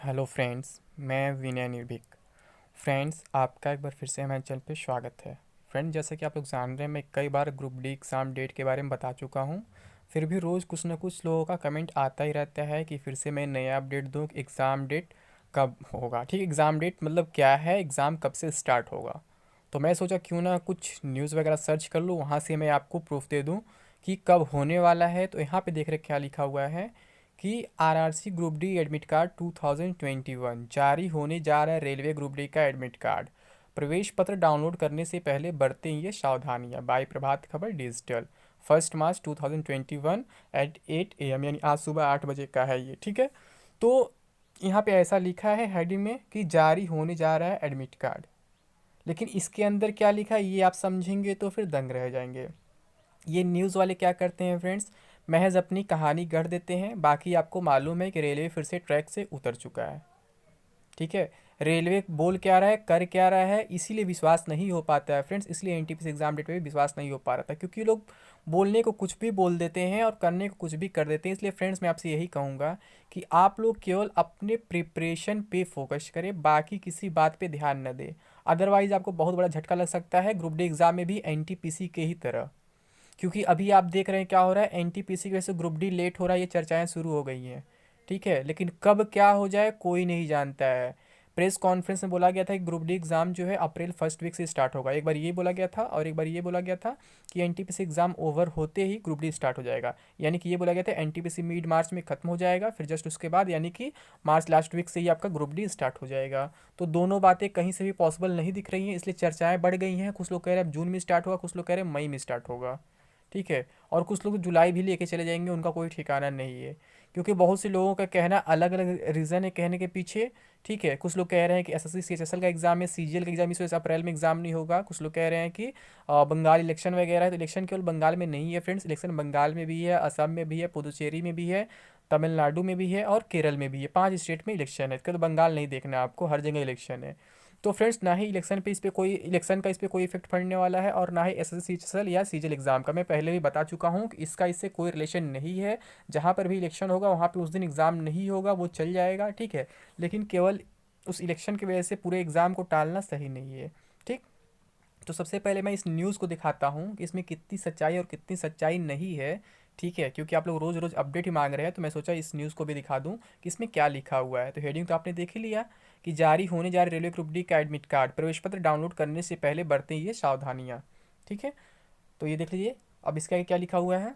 Hello friends, मैं विनय निर्भीक। Friends, आपका एक बार फिर से हमारे चैनल पे स्वागत है। फ्रेंड, जैसे कि आप लोग जान रहे हैं, मैं कई बार ग्रुप डी एग्ज़ाम डेट के बारे में बता चुका हूँ। फिर भी रोज़ कुछ ना कुछ लोगों का कमेंट आता ही रहता है कि फिर से मैं नया अपडेट दूँ कि एग्ज़ाम डेट कब होगा। ठीक, एग्ज़ाम डेट मतलब क्या है, एग्ज़ाम कब से स्टार्ट होगा। तो मैं सोचा क्यों ना कुछ न्यूज़ वगैरह सर्च कर लूँ, वहाँ से मैं आपको प्रूफ दे दूँ कि कब होने वाला है। तो यहाँ पे देख रहे क्या लिखा हुआ है कि RRC group D admit card 2021 जारी होने जा रहा है। रेलवे ग्रुप डी का एडमिट कार्ड, प्रवेश पत्र डाउनलोड करने से पहले बरतें ये सावधानियां। By Prabhat Khabar digital, 1 March 2021 eight 8 AM, यानी आज सुबह 8 बजे का है ये। ठीक है, तो यहाँ पे ऐसा लिखा है हेडिंग में कि जारी होने जा रहा है एडमिट कार्ड, लेकिन इसके अंदर क्या लिखा है ये आप समझेंगे तो फिर दंग रह जाएंगे। ये न्यूज़ वाले क्या करते हैं फ्रेंड्स, महज अपनी कहानी गढ़ देते हैं। बाकी आपको मालूम है कि रेलवे फिर से ट्रैक से उतर चुका है। ठीक है, रेलवे बोल क्या रहा है, कर क्या रहा है, इसीलिए विश्वास नहीं हो पाता है फ्रेंड्स। इसलिए एनटीपीसी एग्जाम डेट पे भी विश्वास नहीं हो पा रहा था, क्योंकि लोग बोलने को कुछ भी बोल देते हैं और करने को कुछ भी कर देते हैं। इसलिए फ्रेंड्स, मैं आपसे यही कहूँगा कि आप लोग केवल अपने प्रिपरेशन पे फोकस करें, बाकी किसी बात पे ध्यान न दें। अदरवाइज आपको बहुत बड़ा झटका लग सकता है ग्रुप डी एग्जाम में भी एनटीपीसी के ही तरह। क्योंकि अभी आप देख रहे हैं क्या हो रहा है, एनटीपीसी की वजह से ग्रुप डी लेट हो रहा है, ये चर्चाएं शुरू हो गई हैं। ठीक है, लेकिन कब क्या हो जाए कोई नहीं जानता है। प्रेस कॉन्फ्रेंस में बोला गया था कि ग्रुप डी एग्ज़ाम जो है अप्रैल फर्स्ट वीक से स्टार्ट होगा। एक बार ये बोला गया था और एक बार ये बोला गया था कि एनटीपीसी एग्ज़ाम ओवर होते ही ग्रुप डी स्टार्ट हो जाएगा। यानी कि ये बोला गया था एनटीपीसी मिड मार्च में खत्म हो जाएगा, फिर जस्ट उसके बाद यानी कि मार्च लास्ट वीक से ही आपका ग्रुप डी स्टार्ट हो जाएगा। तो दोनों बातें कहीं से भी पॉसिबल नहीं दिख रही हैं, इसलिए चर्चाएं बढ़ गई हैं। कुछ लोग कह रहे हैं अब जून में स्टार्ट होगा, कुछ लोग कह रहे हैं मई में स्टार्ट होगा। ठीक है, और कुछ लोग जुलाई भी लेके चले जाएंगे, उनका कोई ठिकाना नहीं है। क्योंकि बहुत से लोगों का कहना अलग अलग रीज़न है कहने के पीछे। ठीक है, कुछ लोग कह रहे हैं कि एसएससी सीएचएसएल का एग्जाम है, सीजीएल का एग्जाम इस वजह से अप्रैल में एग्जाम नहीं होगा। कुछ लोग कह रहे हैं कि बंगाल इलेक्शन वगैरह है, तो इलेक्शन केवल बंगाल में नहीं है फ्रेंड्स, इलेक्शन बंगाल में भी है, असम में भी है, पुदुचेरी में भी है, तमिलनाडु में भी है और केरल में भी है। 5 स्टेट में इलेक्शन है, तो बंगाल नहीं देखना है आपको, हर जगह इलेक्शन है। तो फ्रेंड्स, ना ही इलेक्शन पे इस पे कोई इलेक्शन का इस पे कोई इफेक्ट पड़ने वाला है, और ना ही एसएससी सीजीएल या सीजीएल एग्जाम का। मैं पहले भी बता चुका हूँ कि इसका इससे कोई रिलेशन नहीं है। जहाँ पर भी इलेक्शन होगा वहाँ पे उस दिन एग्ज़ाम नहीं होगा, वो चल जाएगा। ठीक है, लेकिन केवल उस इलेक्शन की वजह से पूरे एग्ज़ाम को टालना सही नहीं है। ठीक, तो सबसे पहले मैं इस न्यूज़ को दिखाता हूँ कि इसमें कितनी सच्चाई और कितनी सच्चाई नहीं है। ठीक है, क्योंकि आप लोग रोज़ रोज़ अपडेट ही मांग रहे हैं, तो मैं सोचा इस न्यूज़ को भी दिखा दूँ कि इसमें क्या लिखा हुआ है। तो हेडिंग तो आपने देख ही लिया कि जारी होने जा रहे रेलवे ग्रुप डी का एडमिट कार्ड, प्रवेश पत्र डाउनलोड करने से पहले बरतें ये सावधानियाँ। ठीक है, तो ये देख लीजिए, अब इसका क्या लिखा हुआ है।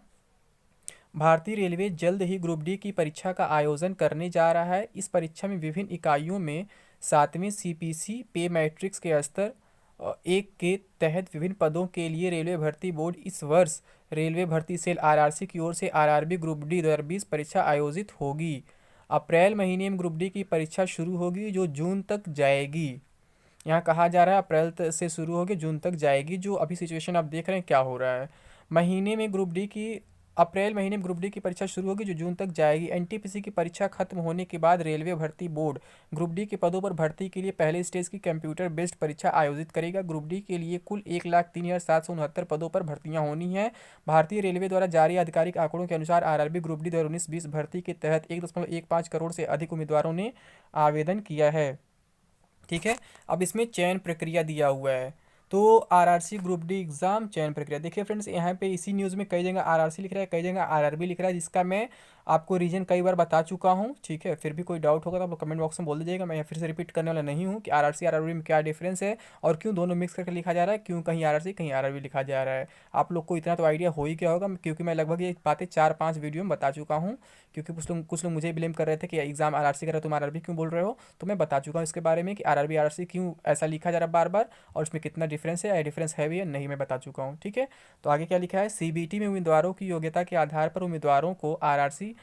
भारतीय रेलवे जल्द ही ग्रुप डी की परीक्षा का आयोजन करने जा रहा है। इस परीक्षा में विभिन्न इकाइयों में 7वें सीपीसी पे मैट्रिक्स के स्तर 1 के तहत विभिन्न पदों के लिए रेलवे भर्ती बोर्ड इस वर्ष रेलवे भर्ती सेल आरआरसी की ओर से आरआरबी ग्रुप डी 2020 परीक्षा आयोजित होगी। अप्रैल महीने में ग्रुप डी की परीक्षा शुरू होगी, जो जून तक जाएगी। यहाँ कहा जा रहा है अप्रैल से शुरू होगी, जून तक जाएगी। जो अभी सिचुएशन आप देख रहे हैं क्या हो रहा है, महीने में ग्रुप डी की अप्रैल महीने में ग्रुप डी की परीक्षा शुरू होगी, जो जून तक जाएगी। एनटीपीसी की परीक्षा खत्म होने के बाद रेलवे भर्ती बोर्ड ग्रुप डी के पदों पर भर्ती के लिए पहले स्टेज की कंप्यूटर बेस्ड परीक्षा आयोजित करेगा। ग्रुप डी के लिए कुल 1,03,769 पदों पर भर्तियां होनी हैं। भारतीय रेलवे द्वारा जारी आधिकारिक आंकड़ों के अनुसार आरआरबी ग्रुप डी 2019-20 भर्ती के तहत 1.15 करोड़ से अधिक उम्मीदवारों ने आवेदन किया है। ठीक है, अब इसमें चयन प्रक्रिया दिया हुआ है। तो आरआरसी ग्रुप डी एग्ज़ाम चयन प्रक्रिया देखिए फ्रेंड्स, यहाँ पे इसी न्यूज़ में कई जगह आरआरसी लिख रहा है, कई जगह आरआरबी लिख रहा है, जिसका मैं आपको रीजन कई बार बता चुका हूँ। ठीक है, फिर भी कोई डाउट होगा तो आप कमेंट बॉक्स में बोल दीजिएगा। मैं फिर से रिपीट करने वाला नहीं हूँ कि आरआरसी आरआरबी में क्या डिफरेंस है और क्यों दोनों मिक्स करके लिखा जा रहा है, क्यों कहीं आरआरसी कहीं आरआरबी लिखा जा रहा है। आप लोग को इतना तो आइडिया हो ही क्या होगा, क्योंकि मैं लगभग ये बातें 4-5 वीडियो में बता चुका हूँ। क्योंकि कुछ लोग मुझे ब्लेम कर रहे थे कि एग्जाम आरआरसी कर रहे हो, तुम आरआरबी क्यों बोल रहे हो। तो मैं बता चुका हूँ इसके बारे में कि आरआरबी आरआरसी क्यों ऐसा लिखा जा रहा है बार बार, और इसमें कितना डिफरेंस है या डिफरेंस है भी या नहीं, मैं बता चुका हूँ। ठीक है, तो आगे क्या लिखा है, सीबीटी में उम्मीदवारों की योग्यता के आधार पर उम्मीदवारों को आरआरसी,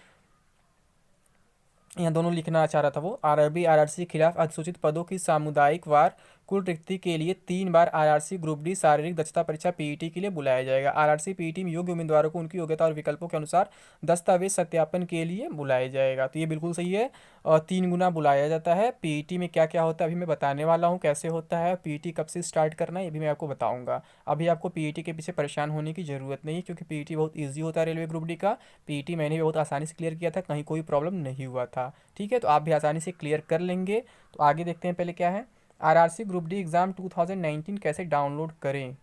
यहाँ दोनों लिखना चाह रहा था वो, आरआरबी आरआरसी के खिलाफ अधिसूचित पदों की सामुदायिक वार कुल रिक्ति के लिए 3 बार आरआरसी ग्रुप डी शारीरिक दक्षता परीक्षा पीईटी के लिए बुलाया जाएगा। आरआरसी पीईटी में योग्य उम्मीदवारों को उनकी योग्यता और विकल्पों के अनुसार दस्तावेज सत्यापन के लिए बुलाया जाएगा। तो ये बिल्कुल सही है। और 3 गुना बुलाया जाता है। पीईटी में क्या क्या होता है अभी मैं बताने वाला हूँ, कैसे होता है पीईटी, कब से स्टार्ट करना है ये भी मैं आपको बताऊँगा। अभी आपको पीईटी के पीछे परेशान होने की ज़रूरत नहीं है, क्योंकि पीईटी बहुत ईजी होता है रेलवे ग्रुप डी का। पीईटी मैंने भी बहुत आसानी से क्लियर किया था, कहीं कोई प्रॉब्लम नहीं हुआ था। ठीक है, तो आप भी आसानी से क्लियर कर लेंगे। तो आगे देखते हैं पहले क्या है। आरआरसी ग्रुप डी एग्ज़ाम 2019 कैसे डाउनलोड करें।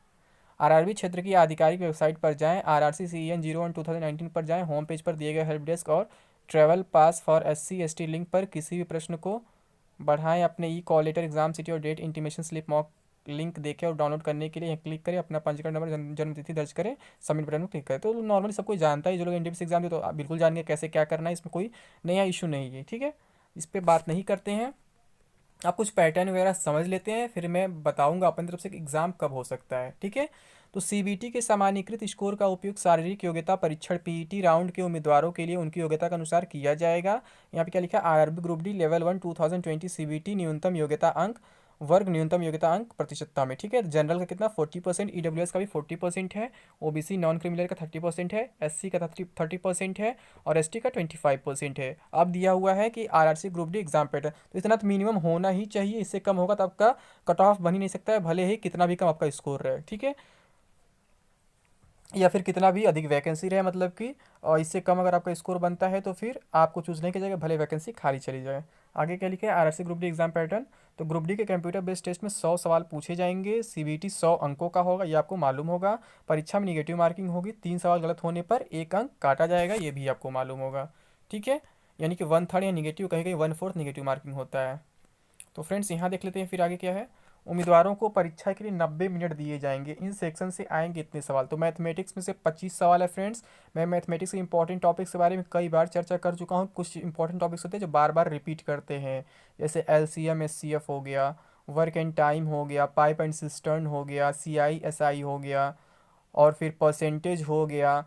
आरआरबी क्षेत्र की आधिकारिक वेबसाइट पर जाएं, RRCCEN01 2019 पर जाएं, होम पेज पर दिए गए हेल्प डेस्क और travel pass for SC ST link पर किसी भी प्रश्न को बढ़ाएं। अपने e call letter, exam city और date, intimation slip, mock link देखें और डाउनलोड करने के लिए यहाँ क्लिक करें, अपना पंजीकरण नंबर, जन्म तिथि दर्ज करें, सबमिट बटन में क्लिक करें। तो नॉर्मली सब कोई जानता है, जो लोग एनटीपीसी एग्जाम दे तो आप बिल्कुल जानेंगे कैसे क्या करना है, इसमें कोई नया इशू नहीं है। ठीक है, इस पर बात नहीं करते हैं। आप कुछ पैटर्न वगैरह समझ लेते हैं, फिर मैं बताऊंगा अपनी तरफ से कि एग्ज़ाम कब हो सकता है। ठीक है, तो सीबीटी के सामान्यीकृत स्कोर का उपयोग शारीरिक योग्यता परीक्षण पीईटी राउंड के उम्मीदवारों के लिए उनकी योग्यता के अनुसार किया जाएगा। यहाँ पे क्या लिखा है, RRB group D level 1 2020 CBT न्यूनतम योग्यता अंक वर्ग न्यूनतम योग्यता अंक प्रतिशतता में। ठीक है, जनरल का कितना 40%, ईडब्ल्यूएस का भी 40% है, ओबीसी नॉन क्रिमिनल का 30% है, एससी का 30% है और एसटी का 25% है। अब दिया हुआ है कि RRC group D exam pattern, तो इतना तो मिनिमम होना ही चाहिए, इससे कम होगा तो आपका कट ऑफ बन ही नहीं सकता है, भले ही कितना भी कम आपका स्कोर रहे। ठीक है, या फिर कितना भी अधिक वैकेंसी रहे, मतलब कि और इससे कम अगर आपका स्कोर बनता है तो फिर आपको चूज नहीं किया जाएगा, भले वैकेंसी खाली चली जाए। आगे क्या लिखे, RRC group D exam pattern. तो ग्रुप डी के कंप्यूटर बेस्ड टेस्ट में 100 सवाल पूछे जाएंगे। सीबीटी 100 अंकों का होगा, ये आपको मालूम होगा। परीक्षा में निगेटिव मार्किंग होगी, 3 सवाल गलत होने पर 1 अंक काटा जाएगा, ये भी आपको मालूम होगा। ठीक है, यानी कि 1/3 या निगेटिव, कहीं कहीं 1/4 निगेटिव मार्किंग होता है। तो फ्रेंड्स यहाँ देख लेते हैं फिर आगे क्या है। उम्मीदवारों को परीक्षा के लिए 90 मिनट दिए जाएंगे। इन सेक्शन से आएंगे इतने सवाल। तो मैथमेटिक्स में से 25 सवाल है फ्रेंड्स। मैं मैथमेटिक्स के इंपॉर्टेंट टॉपिक्स के बारे में कई बार चर्चा कर चुका हूँ। कुछ इंपॉर्टेंट टॉपिक्स होते हैं जो बार बार रिपीट करते हैं, जैसे LCM SCF हो गया, वर्क एंड टाइम हो गया, पाइप एंड सिस्टर्न हो गया, CI SI हो गया, और फिर परसेंटेज हो गया,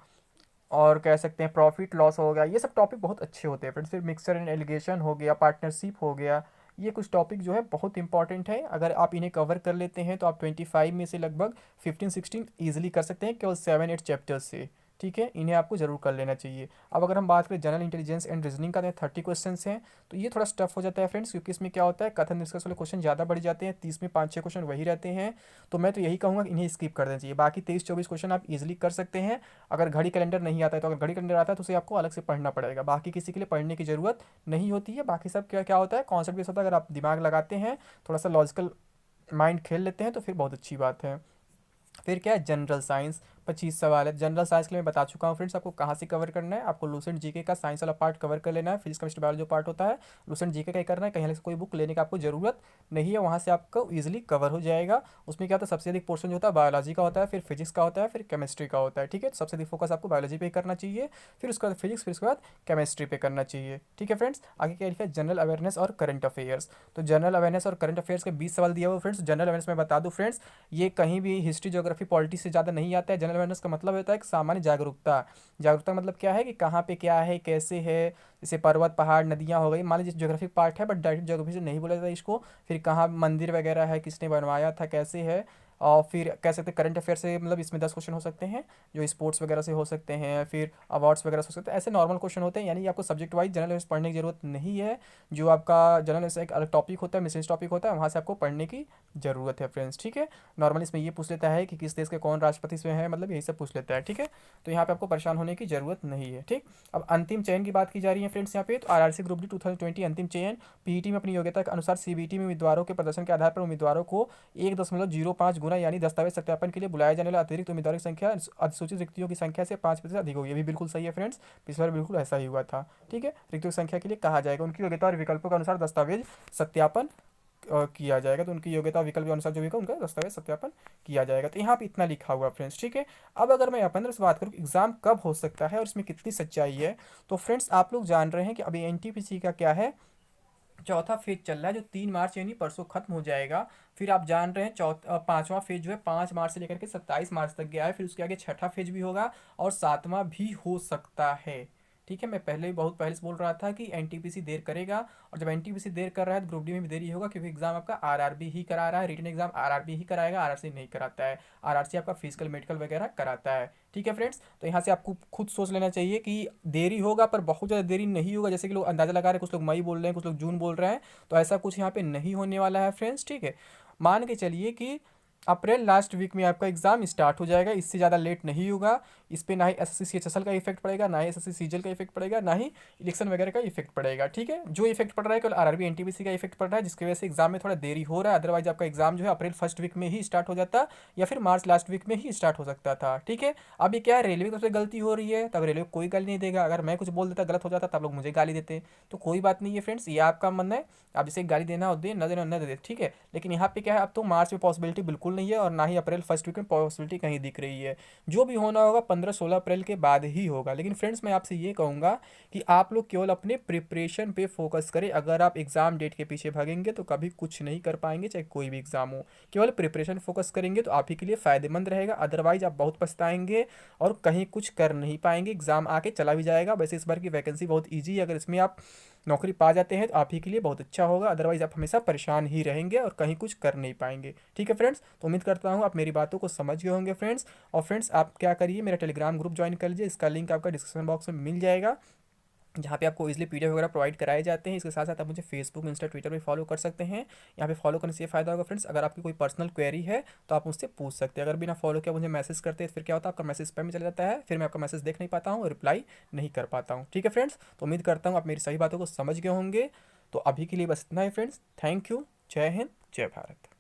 और कह सकते हैं प्रॉफिट लॉस हो गया। ये सब टॉपिक बहुत अच्छे होते हैं फ्रेंड्स। फिर मिक्सर एंड एलिगेशन हो गया, पार्टनरशिप हो गया। ये कुछ टॉपिक जो है बहुत इंपॉर्टेंट है। अगर आप इन्हें कवर कर लेते हैं तो आप 25 में से लगभग 15-16 ईजिली कर सकते हैं, केवल 7-8 चैप्टर्स से। ठीक है, इन्हें आपको जरूर कर लेना चाहिए। अब अगर हम बात करें जनरल इंटेलिजेंस एंड रीजनिंग का, 30 क्वेश्चन हैं। तो ये थोड़ा स्टफ हो जाता है फ्रेंड्स, क्योंकि इसमें क्या होता है, कथन निष्कर्ष वाले क्वेश्चन ज़्यादा बढ़ जाते हैं, 30 में 5-6 क्वेश्चन वही रहते हैं। तो मैं तो यही कहूँगा कि इन्हें स्किप कर देना चाहिए। बाकी 23-24 क्वेश्चन आप इजिली कर सकते हैं। अगर घड़ी कैलेंडर नहीं आता है, तो अगर घड़ी कैलेंडर आता है तो उसे आपको अलग से पढ़ना पड़ेगा, बाकी किसी के लिए पढ़ने की ज़रूरत नहीं होती है। बाकी सब क्या क्या होता है, कॉन्सेप्ट बेस होता है। अगर आप दिमाग लगाते हैं, थोड़ा सा लॉजिकल माइंड खेल लेते हैं, तो फिर बहुत अच्छी बात है। फिर क्या है, जनरल साइंस 25 सवाल है। जनरल साइंस के लिए मैं बता चुका हूँ फ्रेंड्स, आपको कहाँ से कवर करना है। आपको लूसेंट जीके का साइंस वाला पार्ट कवर कर लेना है। फिजिक्स केमिस्ट्री बायोलॉजी जो पार्ट होता है, लूसेंट जीके का ही करना है। कहीं से कोई बुक लेने की आपको जरूरत नहीं है, वहाँ से आपको ईजिली कवर हो जाएगा। उसमें क्या होता है, सबसे अधिक पोर्शन जो होता है बायोलॉजी का होता है, फिर फिजिक्स का होता है, फिर केमिस्ट्री का होता है। ठीक है, तो सबसे अधिक फोकस आपको बायोलॉजी पे करना चाहिए, फिर उसके बाद फिजिक्स, फिर उसके बाद केमिस्ट्री पे करना चाहिए। ठीक है फ्रेंड्स, आगे क्या लिखा है, जनरल अवेयरनेस और करंट अफेयर्स। तो जनरल अवेयरनेस और करंट अफेयर्स के 20 सवाल दिया हुआ फ्रेंड्स। जनरल अवेयरनेस में बता दूँ फ्रेंड्स, ये कहीं भी हिस्ट्री ज्योग्राफी पॉलिटिक्स से ज़्यादा नहीं आता है। जनरल अवेयरनेस का मतलब होता है कि सामान्य जागरूकता। जागरूकता मतलब क्या है कि कहाँ पे क्या है, कैसे है। जैसे पर्वत पहाड़ नदियाँ हो गई, मान लीजिए ज्योग्राफिक पार्ट है, बट डायरेक्ट ज्योग्राफी से नहीं बोला जाता इसको। फिर कहाँ मंदिर वगैरह है, किसने बनवाया था, कैसे है। और फिर कह सकते हैं करंट अफेयर से, मतलब इसमें 10 क्वेश्चन हो सकते हैं, जो स्पोर्ट्स वगैरह से हो सकते हैं, फिर अवार्ड्स वगैरह से हो सकते हैं। ऐसे नॉर्मल क्वेश्चन होते हैं, यानी कि आपको सब्जेक्ट वाइज जनरल अवेयर्स पढ़ने की जरूरत नहीं है। जो आपका जनरल अवेयर्स एक अलग टॉपिक होता है, मिसलेनियस टॉपिक होता है, वहाँ से आपको पढ़ने की ज़रूरत है फ्रेंड्स। ठीक है, नॉर्मली इसमें ये पूछ लेता है कि किस देश के कौन राष्ट्रपति इसमें है, मतलब यही सब पूछ लेता है। ठीक है, तो यहाँ पे आपको परेशान होने की ज़रूरत नहीं है। ठीक, अब अंतिम चयन की बात की जा रही है फ्रेंड्स यहाँ पे। तो आरआरसी ग्रुप डी 2020 अंतिम चयन। पीईटी में अपनी योग्यता के अनुसार सीबीटी में उम्मीदवारों के प्रदर्शन के आधार पर उम्मीदवारों को 1.05 गुना यानी दस्तावेज सत्यापन के लिए बुलाए जाने वाले अतिरिक्त उम्मीदवारों की संख्या अधिसूचित रिक्तियों की संख्या से 5% अधिक होगी। ये भी बिल्कुल सही है फ्रेंड्स, पिछले बार बिल्कुल ऐसा ही हुआ था। ठीक है, रिक्तियों की संख्या के लिए कहा जाएगा, उनकी योग्यता और विकल्पों के अनुसार दस्तावेज सत्यापन किया जाएगा। तो उनकी योग्यता और विकल्प के अनुसार जो भी होगा उनका दस्तावेज सत्यापन किया जाएगा। तो यहाँ पे इतना लिखा हुआ फ्रेंड्स। ठीक है, अब अगर मैं अपन से बात करूँ एग्जाम कब हो सकता है और इसमें कितनी सच्चाई है, तो फ्रेंड्स आप लोग जान रहे हैं कि अभी एनटीपीसी का क्या है, चौथा फेज चल रहा है, जो 3 मार्च यानी परसों खत्म हो जाएगा। फिर आप जान रहे हैं पांचवा फेज जो है 5 मार्च से लेकर के 27 मार्च तक गया है। फिर उसके आगे छठा फेज भी होगा और सातवां भी हो सकता है। ठीक है, मैं पहले भी बहुत पहले से बोल रहा था कि एनटीपीसी देर करेगा, और जब एनटीपीसी देर कर रहा है तो ग्रुप डी में भी देरी होगा, क्योंकि एग्जाम आपका आरआरबी ही करा रहा है, रिटन एग्जाम आरआरबी ही कराएगा, आरआरसी नहीं कराता है। आरआरसी आपका फिजिकल मेडिकल वगैरह कराता है। ठीक है फ्रेंड्स, तो यहाँ से आपको खुद सोच लेना चाहिए कि देरी होगा पर बहुत ज़्यादा देरी नहीं होगा, जैसे कि लोग अंदाज़ा लगा रहे हैं, कुछ लोग मई बोल रहे हैं, कुछ लोग जून बोल रहे हैं, तो ऐसा कुछ यहाँ पे नहीं होने वाला है फ्रेंड्स। ठीक है, मान के चलिए कि अप्रैल लास्ट वीक में आपका एग्जाम स्टार्ट हो जाएगा, इससे ज़्यादा लेट नहीं होगा। इस पर ना ही एसएससी सीएचएसएल का इफेक्ट पड़ेगा, ना ही एसएससी सीजीएल का इफेक्ट पड़ेगा, ना ही इलेक्शन वगैरह का इफेक्ट पड़ेगा। ठीक है, जो इफेक्ट पड़ रहा है केवल आरआरबी एनटीपीसी का इफेक्ट पड़ रहा है, जिसकी वजह से एग्जाम में थोड़ा देरी हो रहा है। अदरवाइज आपका एग्जाम जो है अप्रैल फर्स्ट वीक में ही स्टार्ट हो जाता, या फिर मार्च लास्ट वीक में ही स्टार्ट हो सकता था। ठीक है, अब ये क्या है, रेलवे की तरफ से गलती हो रही है, तब रेलवे को कोई गाली नहीं देगा। अगर मैं कुछ बोल देता गलत हो जाता तब लोग मुझे गाली देते, तो कोई बात नहीं है फ्रेंड्स, ये आपका मन है, आप जिसे गाली देना हो दे, न देना न दे। ठीक है, लेकिन यहाँ पे क्या है, अब तो मार्च में पॉसिबिलिटी बिल्कुल नहीं है, और ना ही अप्रैल फर्स्ट वीक में पॉसिबिलिटी कहीं दिख रही है। जो भी होना होगा 15-16 अप्रैल के बाद ही होगा। लेकिन फ्रेंड्स मैं आपसे ये कहूँगा कि आप लोग केवल अपने प्रिपरेशन पे फोकस करें। अगर आप एग्ज़ाम डेट के पीछे भागेंगे तो कभी कुछ नहीं कर पाएंगे, चाहे कोई भी एग्ज़ाम हो। केवल प्रिपरेशन फोकस करेंगे तो आप ही के लिए फ़ायदेमंद रहेगा, अदरवाइज आप बहुत पछताएंगे और कहीं कुछ कर नहीं पाएंगे। एग्ज़ाम आके चला भी जाएगा। वैसे इस बार की वैकेंसी बहुत ईजी है, अगर इसमें आप नौकरी पा जाते हैं तो आप ही के लिए बहुत अच्छा होगा, अदरवाइज आप हमेशा परेशान ही रहेंगे और कहीं कुछ कर नहीं पाएंगे। ठीक है फ्रेंड्स, तो उम्मीद करता हूँ आप मेरी बातों को समझ गए होंगे फ्रेंड्स। और फ्रेंड्स आप क्या करिए, मेरा टेलीग्राम ग्रुप ज्वाइन कर लीजिए, इसका लिंक आपका डिस्क्रिप्शन बॉक्स में मिल जाएगा, जहाँ पे आपको इजीली पीडीएफ वगैरह प्रोवाइड कराए जाते हैं। इसके साथ साथ आप मुझे फेसबुक, इंस्टा, ट्विटर पे फॉलो कर सकते हैं। यहाँ पे फॉलो करने से ये फायदा होगा फ्रेंड्स, अगर आपकी कोई पर्सनल क्वेरी है तो आप मुझसे पूछ सकते हैं। अगर बिना फॉलो किया मुझे मैसेज करते हैं तो फिर क्या होता है, आपका मैसेज स्पैम में चला जाता है, फिर मैं आपका मैसेज देख नहीं पाता हूँ, रिप्लाई नहीं कर पाता हूँ। ठीक है फ्रेंड्स, तो उम्मीद करता हूँ आप मेरी सही बातों को समझ गए होंगे। तो अभी के लिए बस इतना ही फ्रेंड्स, थैंक यू, जय हिंद, जय भारत।